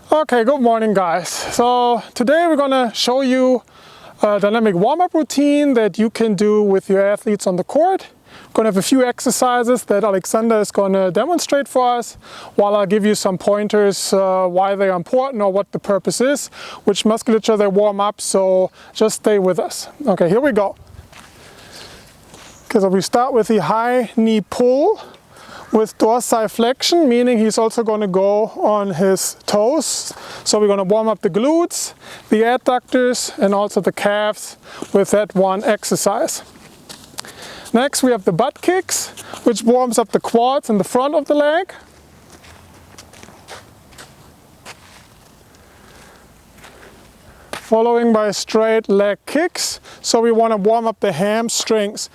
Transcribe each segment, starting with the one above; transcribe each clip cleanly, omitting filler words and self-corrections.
Okay, good morning guys. So today we're going to show you a dynamic warm-up routine that you can do with your athletes on the court. We're going to have a few exercises that Alexander is going to demonstrate for us, while I'll give you some pointers why they are important or what the purpose is, which musculature they warm up, so just stay with us. Okay, here we go. Okay, so we start with the high knee pull with dorsiflexion, meaning he's also going to go on his toes. So we're going to warm up the glutes, the adductors, and also the calves with that one exercise. Next we have the butt kicks, which warms up the quads and the front of the leg. Following by straight leg kicks. So we want to warm up the hamstrings.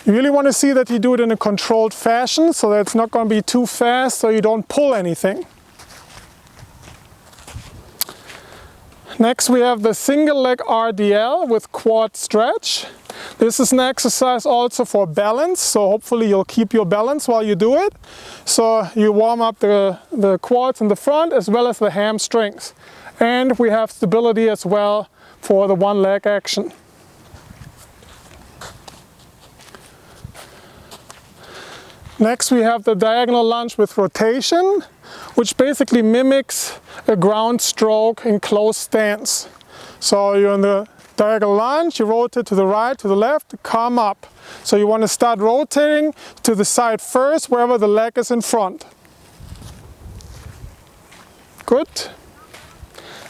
You really want to see that you do it in a controlled fashion, so that it's not going to be too fast, so you don't pull anything. Next we have the single leg RDL with quad stretch. This is an exercise also for balance, so hopefully you'll keep your balance while you do it. So you warm up the quads in the front as well as the hamstrings. And we have stability as well for the one leg action. Next we have the diagonal lunge with rotation, which basically mimics a ground stroke in closed stance. So you're in the diagonal lunge, you rotate to the right, to the left, come up. So you want to start rotating to the side first, wherever the leg is in front. Good.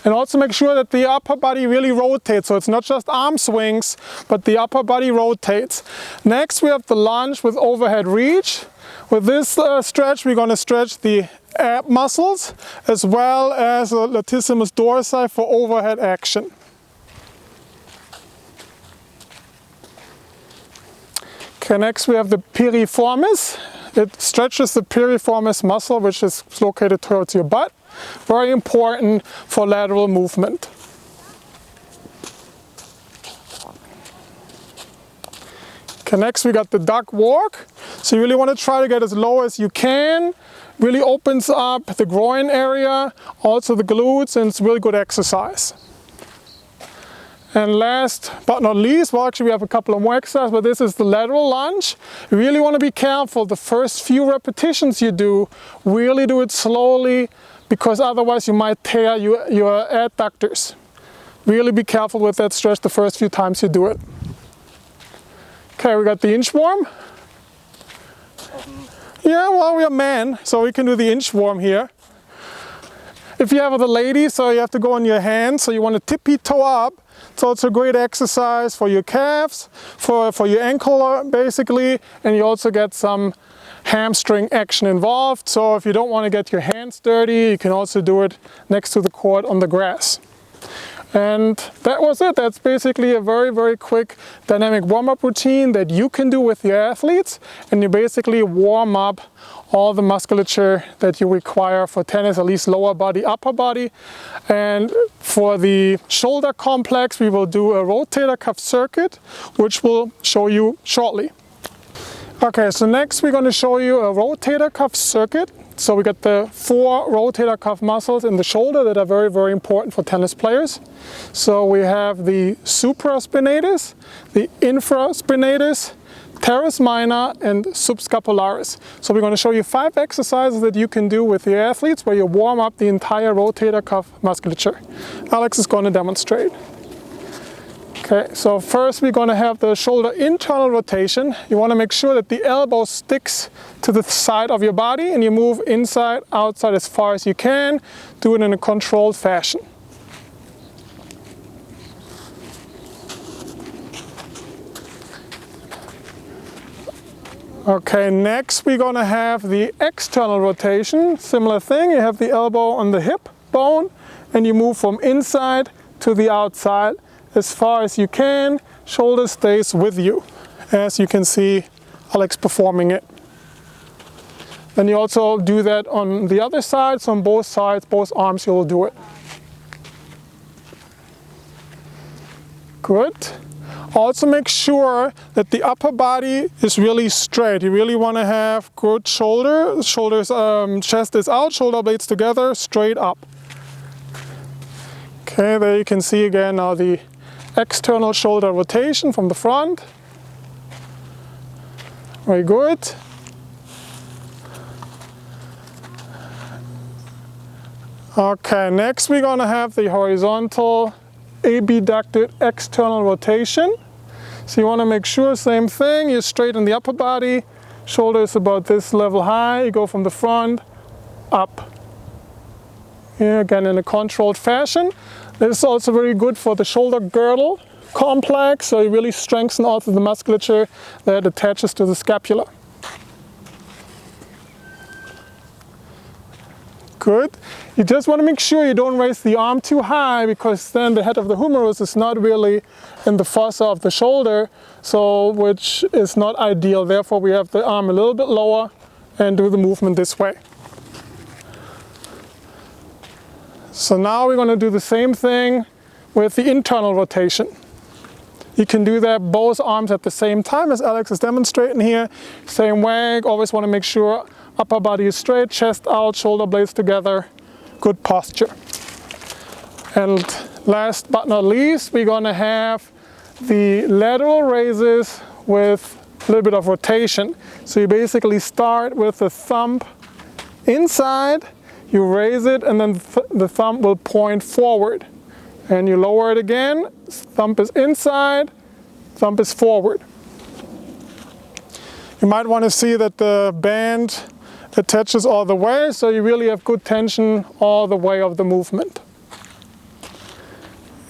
And also make sure that the upper body really rotates, so it's not just arm swings, but the upper body rotates. Next we have the lunge with overhead reach. With this stretch we're going to stretch the ab muscles as well as the latissimus dorsi for overhead action. Okay, next we have the piriformis. It stretches the piriformis muscle, which is located towards your butt. Very important for lateral movement. Okay, next we got the duck walk. So you really want to try to get as low as you can. Really opens up the groin area, also the glutes, and it's a really good exercise. And last but not least, well actually we have a couple of more exercises, but this is the lateral lunge. You really want to be careful. The first few repetitions you do, really do it slowly, because otherwise you might tear your adductors. Really be careful with that stretch the first few times you do it. Okay, we got the inchworm. Yeah, well, we're men, so we can do the inchworm here. If you have the ladies, so you have to go on your hands, so you want to tippy-toe up. It's also a great exercise for your calves, for your ankle basically, and you also get some hamstring action involved. So if you don't want to get your hands dirty, you can also do it next to the court on the grass. And that was it. That's basically a very, very quick dynamic warm-up routine that you can do with your athletes, and you basically warm up all the musculature that you require for tennis, at least lower body, upper body. And for the shoulder complex, we will do a rotator cuff circuit, which we'll show you shortly. Okay, so next we're going to show you a rotator cuff circuit. So we got the 4 rotator cuff muscles in the shoulder that are very, very important for tennis players. So we have the supraspinatus, the infraspinatus, teres minor, and subscapularis. So we're going to show you 5 exercises that you can do with your athletes where you warm up the entire rotator cuff musculature. Alex is going to demonstrate. Okay, so first we're going to have the shoulder internal rotation. You want to make sure that the elbow sticks to the side of your body and you move inside, outside as far as you can. Do it in a controlled fashion. Okay, next we're going to have the external rotation. Similar thing, you have the elbow on the hip bone and you move from inside to the outside as far as you can. Shoulder stays with you, as you can see Alex performing it. Then you also do that on the other side, so on both sides, both arms you will do it. Good. Also make sure that the upper body is really straight. You really want to have good shoulders, chest is out, shoulder blades together, straight up. Okay, there you can see again now the external shoulder rotation from the front. Very good. Okay, next we're going to have the horizontal abducted external rotation. So you want to make sure, same thing, you straighten the upper body, shoulder is about this level high, you go from the front up. Here again in a controlled fashion. This is also very good for the shoulder girdle complex, so you really strengthen also the musculature that attaches to the scapula. Good. You just want to make sure you don't raise the arm too high, because then the head of the humerus is not really in the fossa of the shoulder, so which is not ideal. Therefore we have the arm a little bit lower and do the movement this way. So now we're going to do the same thing with the internal rotation. You can do that both arms at the same time as Alex is demonstrating here. Same way, always want to make sure upper body is straight, chest out, shoulder blades together, good posture. And last but not least, we're going to have the lateral raises with a little bit of rotation. So you basically start with the thumb inside, you raise it, and then the thumb will point forward. And you lower it again, thumb is inside, thumb is forward. You might want to see that the band attaches all the way, so you really have good tension all the way of the movement.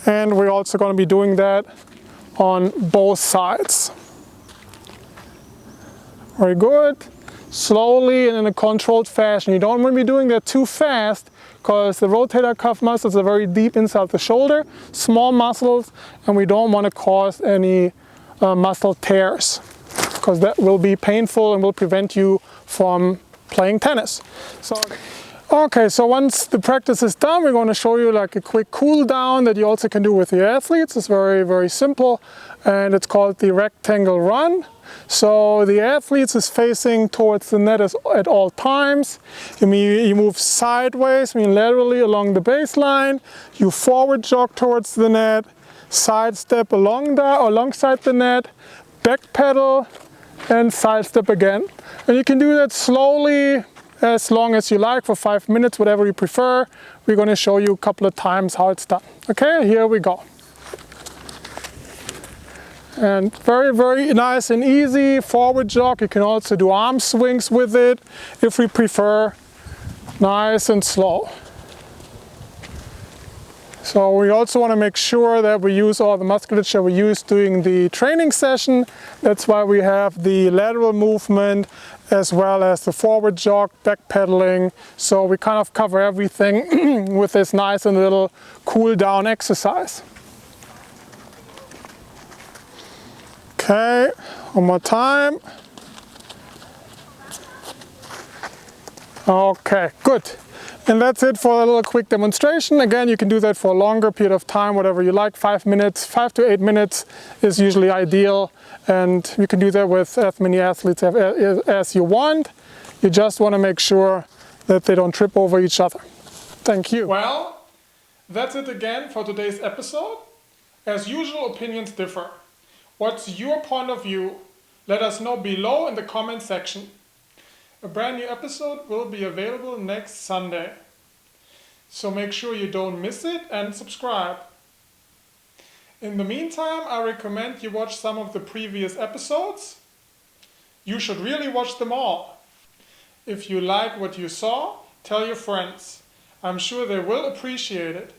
And we're also going to be doing that on both sides. Very good. Slowly and in a controlled fashion. You don't want to be doing that too fast, because the rotator cuff muscles are very deep inside the shoulder, small muscles, and we don't want to cause any muscle tears, because that will be painful and will prevent you from playing tennis. Okay, so once the practice is done, we're going to show you like a quick cool down that you also can do with your athletes. It's very, very simple, and it's called the rectangle run. So the athletes is facing towards the net at all times. You move sideways, laterally along the baseline. You forward jog towards the net, side step alongside the net, back pedal, and side step again. And you can do that slowly, as long as you like, for 5 minutes, whatever you prefer. We're going to show you a couple of times how it's done. Okay, here we go. And very, very nice and easy forward jog. You can also do arm swings with it if we prefer. Nice and slow. So we also want to make sure that we use all the musculature we used during the training session. That's why we have the lateral movement as well as the forward jog, back pedaling. So we kind of cover everything with this nice and little cool down exercise. Okay, one more time. Okay, good. And that's it for a little quick demonstration. Again, you can do that for a longer period of time, whatever you like. 5 minutes, 5 to 8 minutes is usually ideal. And you can do that with as many athletes as you want. You just want to make sure that they don't trip over each other. Thank you. Well, that's it again for today's episode. As usual, opinions differ. What's your point of view? Let us know below in the comment section. A brand new episode will be available next Sunday. So make sure you don't miss it and subscribe. In the meantime, I recommend you watch some of the previous episodes. You should really watch them all. If you like what you saw, tell your friends. I'm sure they will appreciate it.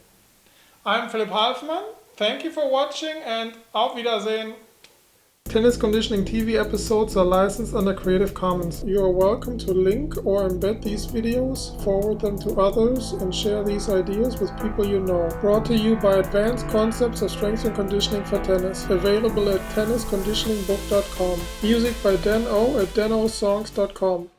I'm Philipp Halfmann. Thank you for watching and auf Wiedersehen. Tennis Conditioning TV episodes are licensed under Creative Commons. You are welcome to link or embed these videos, forward them to others, and share these ideas with people you know. Brought to you by Advanced Concepts of Strength and Conditioning for Tennis. Available at tennisconditioningbook.com. Music by Dan O at danosongs.com.